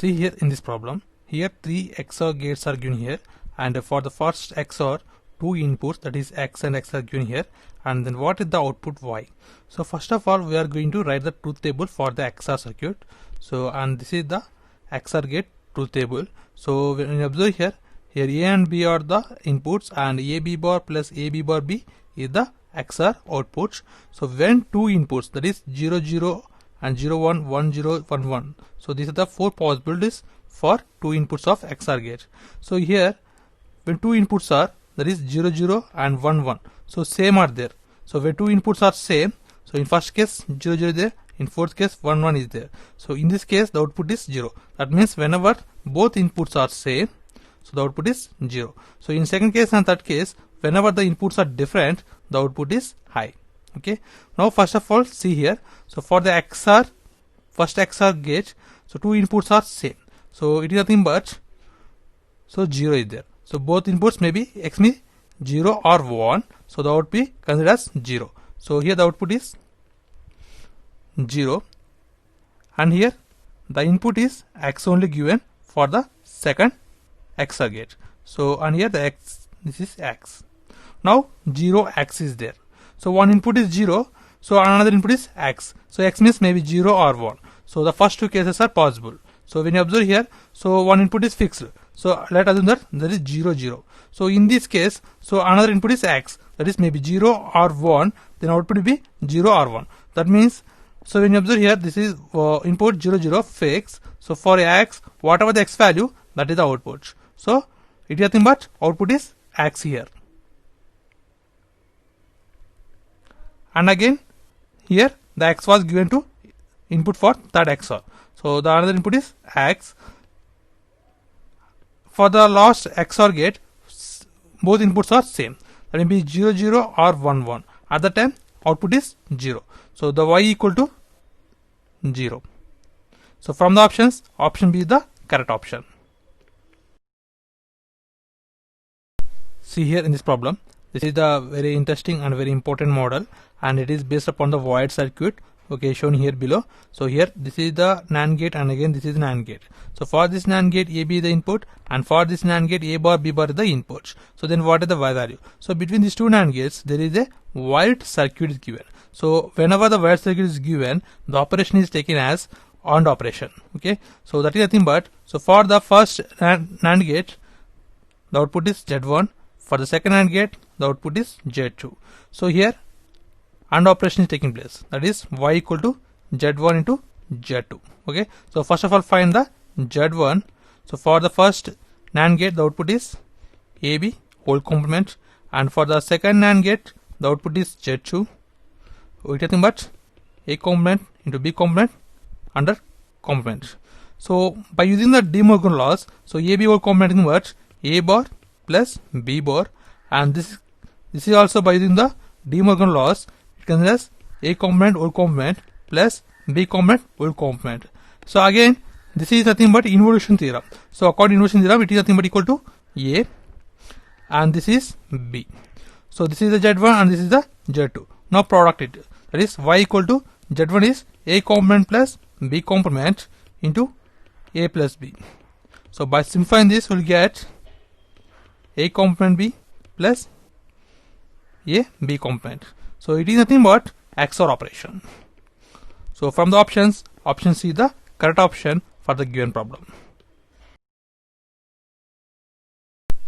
See here in this problem, here 3 XOR gates are given here, and for the first XOR, 2 inputs, that is X and X, are given here, and then what is the output Y. So first of all, we are going to write the truth table for the XOR circuit. So, and this is the XOR gate truth table. So when you observe here A and B are the inputs, and AB bar plus AB bar B is the XOR outputs. So when 2 inputs, that is 0 0 and 0 1 1 0 1 1, so these are the 4 possibilities for 2 inputs of XOR gate. So here when 2 inputs are, that is 0 0 and 1 1, so same are there. So when 2 inputs are same, so in first case 0 0 is there, in fourth case 1 1 is there. So in this case the output is 0. That means whenever both inputs are same, so the output is 0. So in second case and third case, whenever the inputs are different, the output is high. Okay, now first of all see here, so for the XOR, first XOR gate, so 2 inputs are same, so it is nothing but, so 0 is there. So both inputs may be X means 0 or 1, so the output be considered as 0. So here the output is 0, and here the input is X only given for the second XOR gate. So and here the X, this is X. Now 0 X is there. So one input is 0, so another input is X. So X means maybe 0 or 1. So the first 2 cases are possible. So when you observe here, so one input is fixed. So let us assume that there is 0 0. So in this case, so another input is X, that is maybe 0 or 1, then output will be 0 or 1. That means, so when you observe here, this is input 0 0 fixed. So for X, whatever the X value, that is the output. So it is nothing but output is X here. And again here the X was given to input for third XOR. So the another input is X. For the last XOR gate, both inputs are same, that will be 0 0 or 1 1. At the time output is 0. So the Y equal to 0. So from the options, option B is the correct option. See here in this problem, this is the very interesting and very important model, and it is based upon the void circuit, okay, shown here below. So here this is the NAND gate, and again this is NAND gate. So for this NAND gate, AB is the input, and for this NAND gate, A bar B bar is the input. So then what is the Y value? So between these two NAND gates there is a void circuit is given. So whenever the void circuit is given, the operation is taken as AND operation. Okay, so that is nothing but, so for the first NAND gate, the output is Z1. For the second AND gate, the output is Z2. So here AND operation is taking place, that is Y equal to Z1 into Z2. Okay, so first of all find the Z1. So for the first NAND gate, the output is AB whole complement, and for the second NAND gate, the output is Z2. So it is nothing but A complement into B complement under complement. So by using the De Morgan laws, so AB whole complement is what? A bar plus B bar, and this is also by using the De Morgan laws, it considers A complement whole complement plus B complement whole complement. So again this is nothing but involution theorem. So according to involution theorem, it is nothing but equal to A, and this is B. So this is the Z1 and this is the Z2. Now product it, that is Y equal to Z1 is A complement plus B complement into A plus B. So by simplifying this, we'll get A complement B plus A B complement. So it is nothing but XOR operation. So from the options, option C is the correct option for the given problem.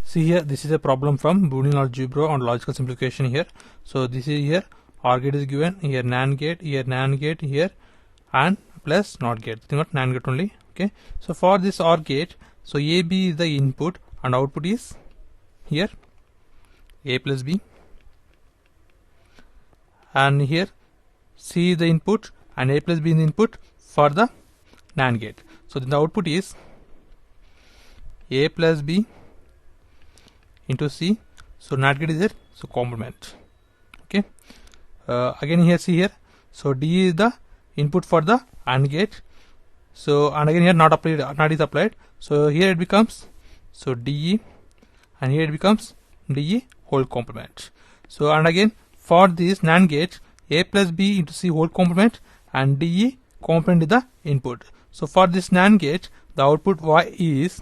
See here, this is a problem from Boolean algebra on logical simplification here. So this is here, OR gate is given, here NAND gate, here and plus NOT gate, not NAND gate only. Okay, so for this OR gate, so AB is the input and output is here A plus B, and here C is the input and A plus B is the input for the NAND gate. So then the output is A plus B into C. So NAND gate is there, so complement. Okay, again here see here, so D is the input for the AND gate. So and again here not applied, not is applied. So here it becomes, so DE, and here it becomes DE whole complement. So and again for this NAND gate, A plus B into C whole complement and DE complement is the input. So for this NAND gate, the output y is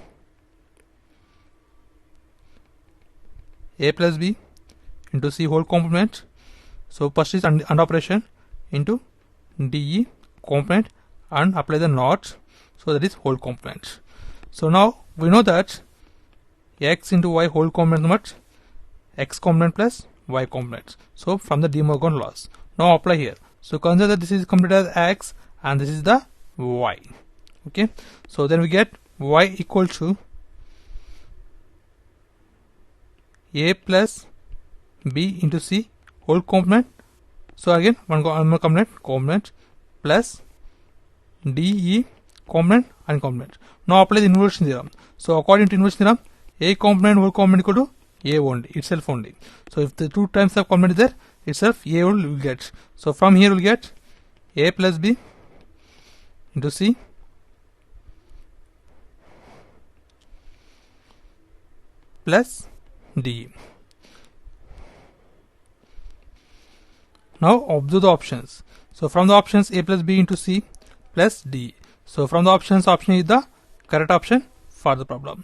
a plus b into c whole complement. So first is AND operation into de complement and apply the NOT, so that is whole complement. So now we know that x into y whole complement much x complement plus y complement. So from the De Morgan laws, now apply here. So consider that this is completed as x and this is the y. Okay, so then we get y equal to a plus b into c whole complement. So again one more complement plus de complement and complement. Now apply the inversion theorem. So according to inversion theorem, a complement whole complement equal to a only, itself only. So if the two times of complement is there, itself a only will get. So from here we will get a plus b into c plus d. Now observe the options. So from the options, a plus b into c plus d. So from the options, option is the correct option for the problem.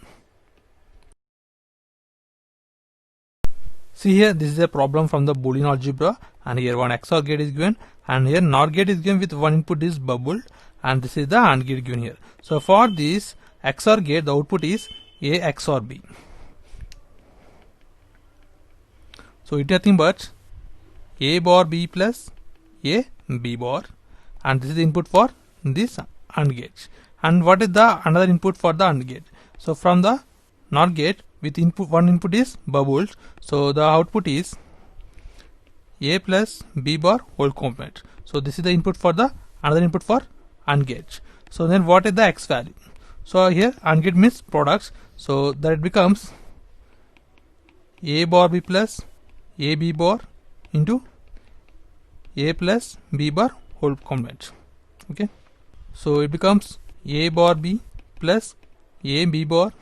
See here, this is a problem from the Boolean algebra, and here one XOR gate is given, and here NOR gate is given with one input is bubbled, and this is the AND gate given here. So for this XOR gate, the output is A XOR B. So it is nothing but A bar B plus A B bar, and this is the input for this AND gate. And what is the another input for the AND gate? So from the NOR gate, with input one input is bubbled, so the output is A plus B bar whole complement. So this is the input for the another input for AND gate. So then what is the X value? So here AND gate means products, so that it becomes A bar B plus A B bar into A plus B bar whole complement. Okay, so it becomes A bar B plus A B bar.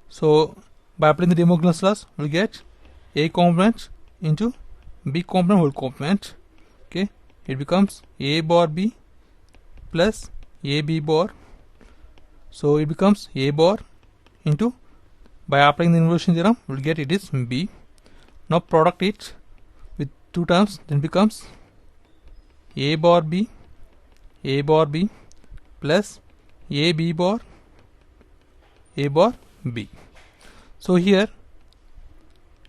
So by applying the De Morgan's laws, we will get A complement into B complement whole complement. Okay, it becomes A bar B plus A B bar. So it becomes A bar into, by applying the inversion theorem, we will get it is B. Now product it with two terms, then becomes A bar B plus A B bar B. So here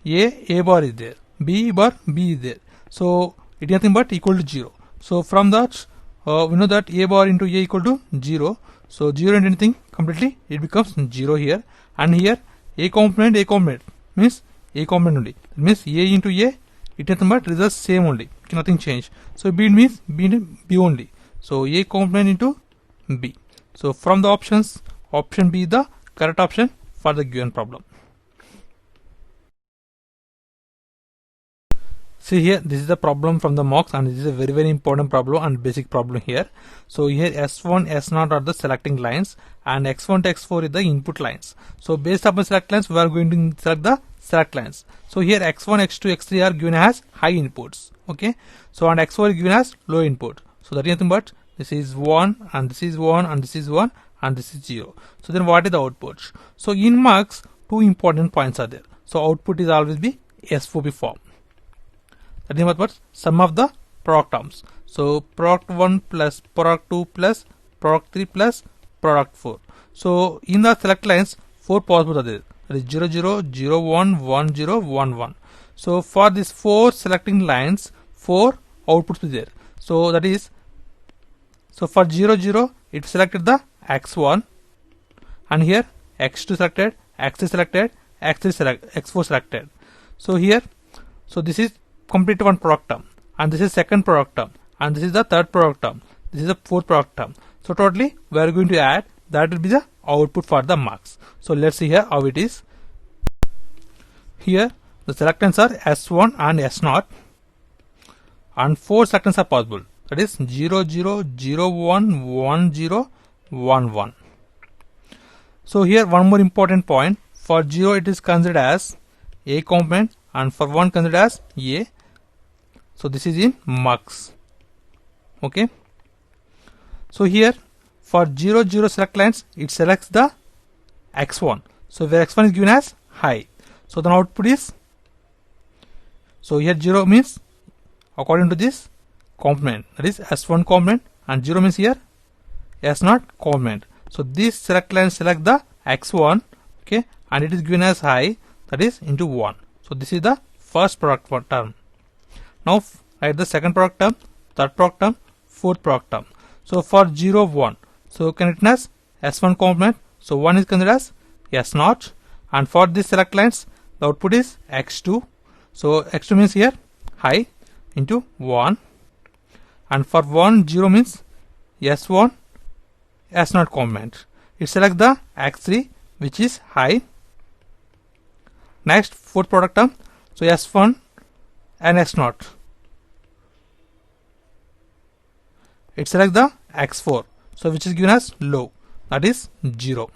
A bar is there, B bar B is there, so it is nothing but equal to 0. So from that we know that A bar into A equal to 0. So 0 and anything completely, it becomes 0 here, and here A complement means A complement only. It means A into A, it is nothing but results same only, nothing change. So B means B only. So A complement into B. So from the options, option B is the correct option for the given problem. See here, this is the problem from the mocks, and this is a very important problem and basic problem here. So here S1, S0 are the selecting lines, and X1 to X4 is the input lines. So based upon select lines, we are going to select the select lines. So here X1, X2, X3 are given as high inputs. Okay, so and X4 is given as low input. So that is nothing but this is 1 and this is 1 and this is 1 and this is 0. So then what is the output? So in marks, two important points are there. So output is always be SOP form. That is what sum of the product terms. So product 1 plus product 2 plus product 3 plus product 4. So in the select lines, 4 possible are there. That is 0, 0, 0, 1, 1, 0, 1, 1. So for these 4 selecting lines, 4 outputs is there. So that is, so for 0, 0, it selected the X1, and here X2 selected, X3 selected, X4 selected. So here, so this is complete one product term, and this is second product term, and this is the third product term, this is the fourth product term. So totally we are going to add, that will be the output for the marks. So let's see here how it is. Here the selectants are S1 and S0, and 4 selectants are possible, that is 0, 0, 0, 1, 1, 0, 1, 1. So here one more important point, for 0 it is considered as A complement, and for 1 considered as A. So this is in marks. Okay, so here for 0 0 select lines, it selects the x1. So where x1 is given as high, so the output is, so here 0 means according to this complement, that is S1 complement, and 0 means here S0 complement. So this select line select the x1, okay, and it is given as high, that is into 1. So this is the first product term. Now write the second product term, third product term, fourth product term. So for 0 1, so can written as S1 complement, so 1 is considered as S0, and for this select lines the output is x2. So x2 means here high into 1, and for 1 0 means S1 S0 complement. It select the x3 which is high. Next fourth product term, so S1 and S0. It select the x4, so which is given as low, that is 0.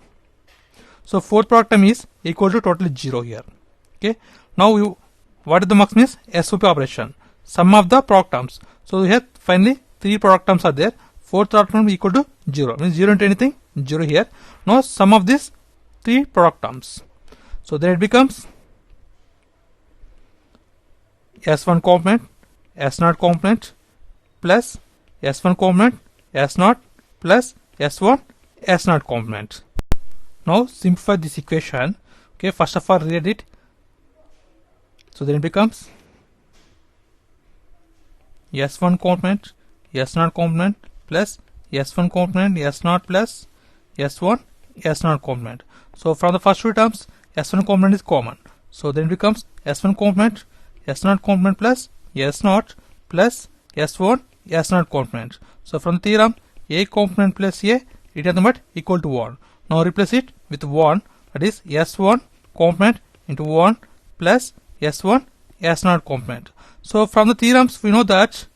So fourth product term is equal to totally 0 here. Okay. Now what is the mux means? SOP operation, sum of the product terms. So here finally 3 product terms are there. Fourth product term equal to 0, means 0 into anything, 0 here. Now sum of these 3 product terms. So then it becomes S1 complement, S0 complement plus S1 complement, S0 plus S1 S0 complement. Now simplify this equation. Okay, first of all read it. So then it becomes S1 complement, S0 complement plus S1 complement, S0 plus S1 S0 complement. So from the first 2 terms S1 complement is common. So then it becomes S1 complement, S0 complement plus S0 plus S1 S0 complement. So from the theorem, A complement plus A, it is but equal to 1. Now replace it with 1, that is S1 complement into 1 plus S1 S0 complement. So from the theorems we know that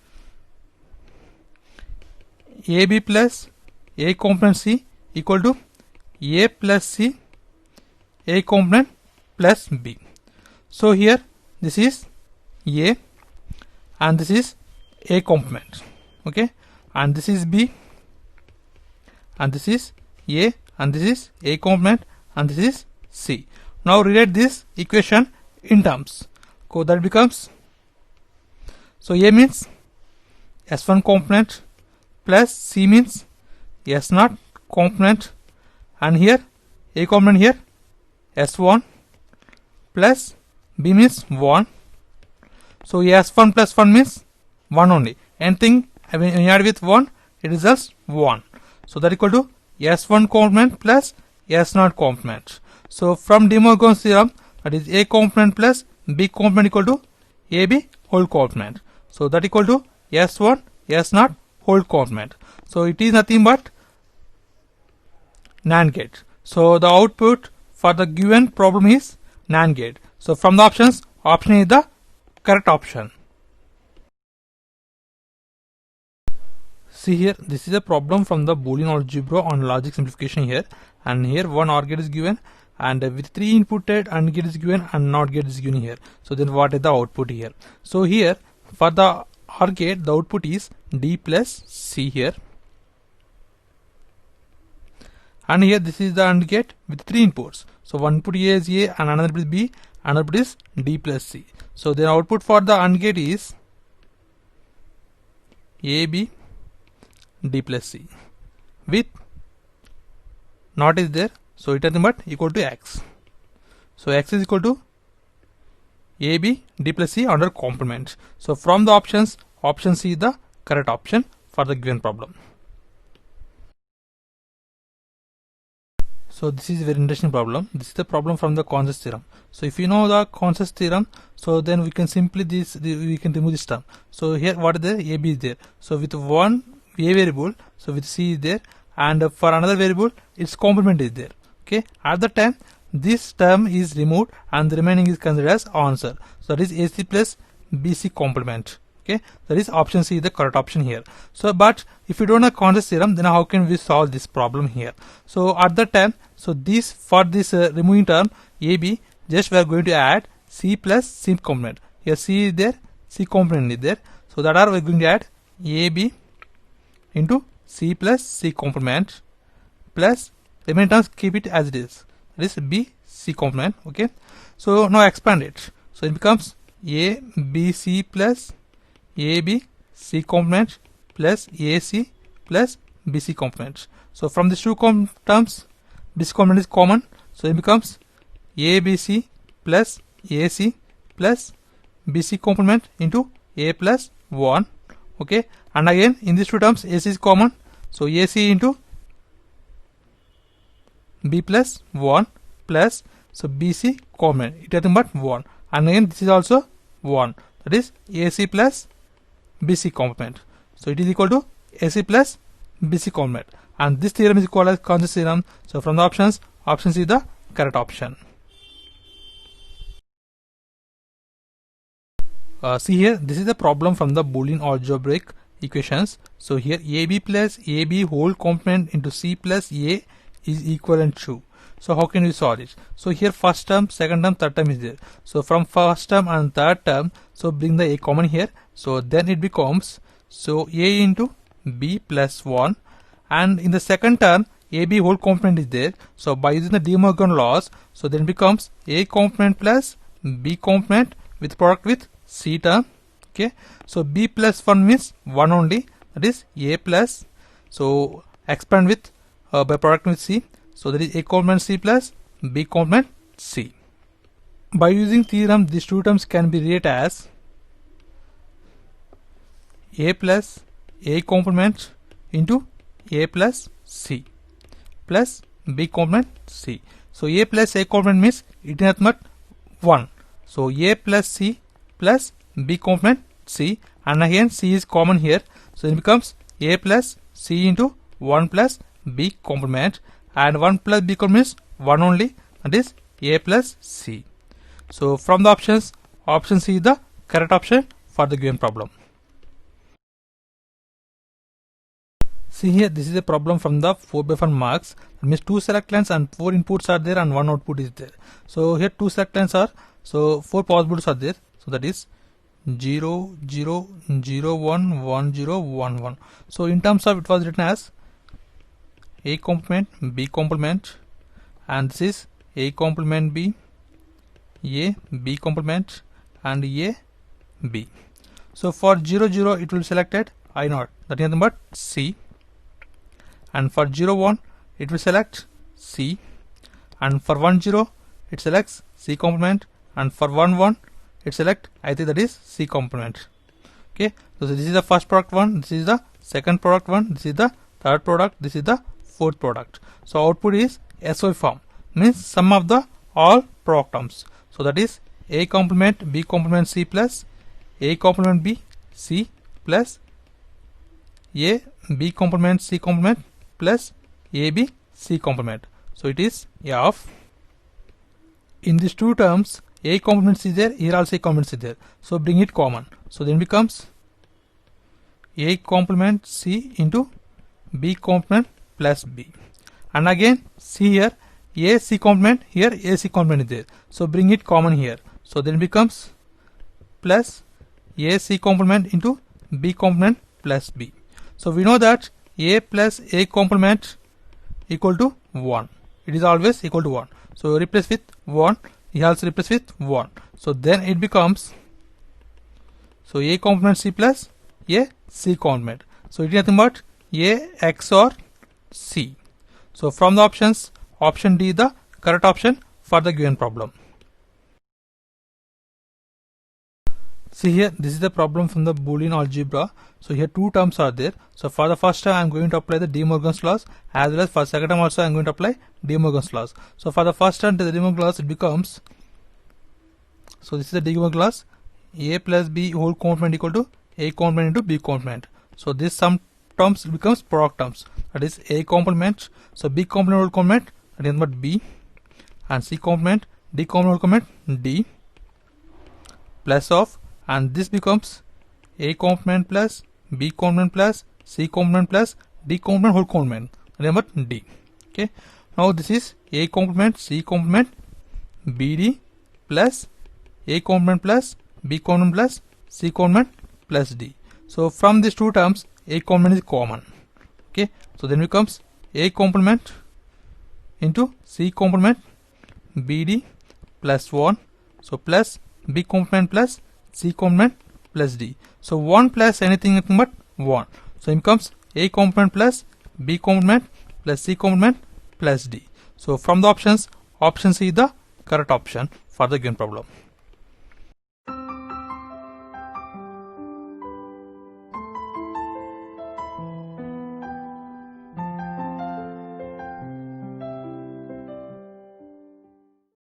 AB plus A complement C equal to A plus C A complement plus B. So here this is A and this is A complement, okay, and this is B and this is A and this is A complement and this is C. Now rewrite this equation in terms. So that becomes, so A means S1 complement plus C means S0 complement, and here A complement here S1 plus B means 1. So S1 plus 1 means 1 only. Anything when you add with 1, it results 1. So that equal to S1 complement plus S0 complement. So from De Morgan's theorem, that is A complement plus B complement equal to AB whole complement. So that equal to S1 S0 whole complement. So it is nothing but NAND gate. So the output for the given problem is NAND gate. So from the options, option A is the correct option. See here, this is a problem from the Boolean algebra on logic simplification here, and here one OR gate is given, and with 3 inputted AND gate is given and NOT gate is given here. So then what is the output here? So here for the OR gate the output is D plus C here, and here this is the AND gate with 3 inputs. So one input A is A and another input is B, another input is D plus C. So the output for the AND gate is AB D plus C with NOT is there, so it is nothing but equal to X. So X is equal to AB D plus C under complement. So from the options, option C is the correct option for the given problem. So this is a very interesting problem. This is the problem from the Consensus theorem. So if you know the Consensus theorem, so then we can simply we can remove this term. So here what is there? AB is there. So with one A variable, so with C is there, and for another variable its complement is there. Okay, at the time this term is removed and the remaining is considered as answer. So that is AC plus BC complement. Okay, that is option C is the correct option here. So but if you don't know Consensus theorem, then how can we solve this problem here? So at the time, so this for this removing term AB, just we are going to add C plus C complement. Here C is there, C complement is there, so that are we are going to add AB into C plus C complement. plus remaining terms keep it as it is, that is B C complement. Okay, so now expand it, so it becomes A B C plus A B C complement plus A C plus B C complement. So from these two terms B C complement is common, so it becomes A B C plus A C plus B C complement into A plus 1. Okay, and again in these two terms AC is common, so AC into B plus 1 plus, so BC common, it is nothing but 1, and again this is also 1, that is AC plus BC complement, so it is equal to AC plus BC complement, and this theorem is called as Cauchy's theorem. So from the options, option C is the correct option. See here, this is the problem from the Boolean algebraic equations. So here AB plus AB whole complement into C plus A is equivalent to. So how can we solve it? So here first term, second term, third term is there. So from first term and third term, so bring the A common here. So then it becomes, so A into B plus 1, and in the second term AB whole complement is there. So by using the De Morgan laws, so then becomes A complement plus B complement with product with C term. Okay, so B plus 1 means 1 only, that is A plus, so expand with by product with C, so that is A complement C plus B complement C. By using theorem, these two terms can be written as A plus A complement into A plus C plus B complement C. So A plus A complement means it is nothing but 1, so A plus C plus B complement C, and again C is common here, so it becomes A plus C into 1 plus B complement, and 1 plus B complement is 1 only, that is A plus C. So from the options, option C is the correct option for the given problem. See here, this is a problem from the 4x4 marks. That means 2 select lines and 4 inputs are there and 1 output is there. So here 2 select lines are, so 4 possibilities are there. So that is 0, 0, 0, 1, 1, 0, 1, 1. So in terms of, it was written as A complement, B complement, and this is A complement B, A, B complement, and A, B. So for 0, 0, it will be selected I naught, that is nothing but C, and for 0, 1, it will select C, and for 1, 0, it selects C complement, and for 1, 1, it select I think that is C complement. Okay, so this is the first product one, this is the second product one, this is the third product, this is the fourth product. So output is SOI form, means sum of the all product terms. So that is A complement B complement C plus A complement B C plus A B complement C complement plus A B C complement. So it is A of, in these two terms A complement is there, here also A complement is there, so bring it common, so then becomes A complement C into B complement plus B, and again see here A C complement, here A C complement is there, so bring it common here, so then becomes plus A C complement into B complement plus B. So we know that A plus A complement equal to 1, it is always equal to 1, so replace with 1, he also replace with 1, so then it becomes, so A complement C plus A C complement, so it is nothing but A XOR C. So from the options, option D is the correct option for the given problem. See here, this is the problem from the Boolean algebra. So here two terms are there. So for the first term I am going to apply the De Morgan's laws, as well as for second term also I am going to apply De Morgan's laws. So for the first term, the De Morgan's laws, it becomes, so this is the De Morgan's laws, A plus B whole complement equal to A complement into B complement. So this sum terms becomes product terms, that is A complement, so B complement whole complement, that is but B, and C complement, D complement whole complement D, plus of, and this becomes A complement plus B complement plus C complement plus D complement whole complement, remember D. Okay, now this is A complement C complement BD plus A complement plus B complement plus C complement plus D. So from these two terms A complement is common. Okay, so then becomes A complement into C complement BD plus 1. So plus B complement plus C complement plus D. So 1 plus anything but 1. So it becomes A complement plus B complement plus C complement plus D. So from the options, option C is the correct option for the given problem.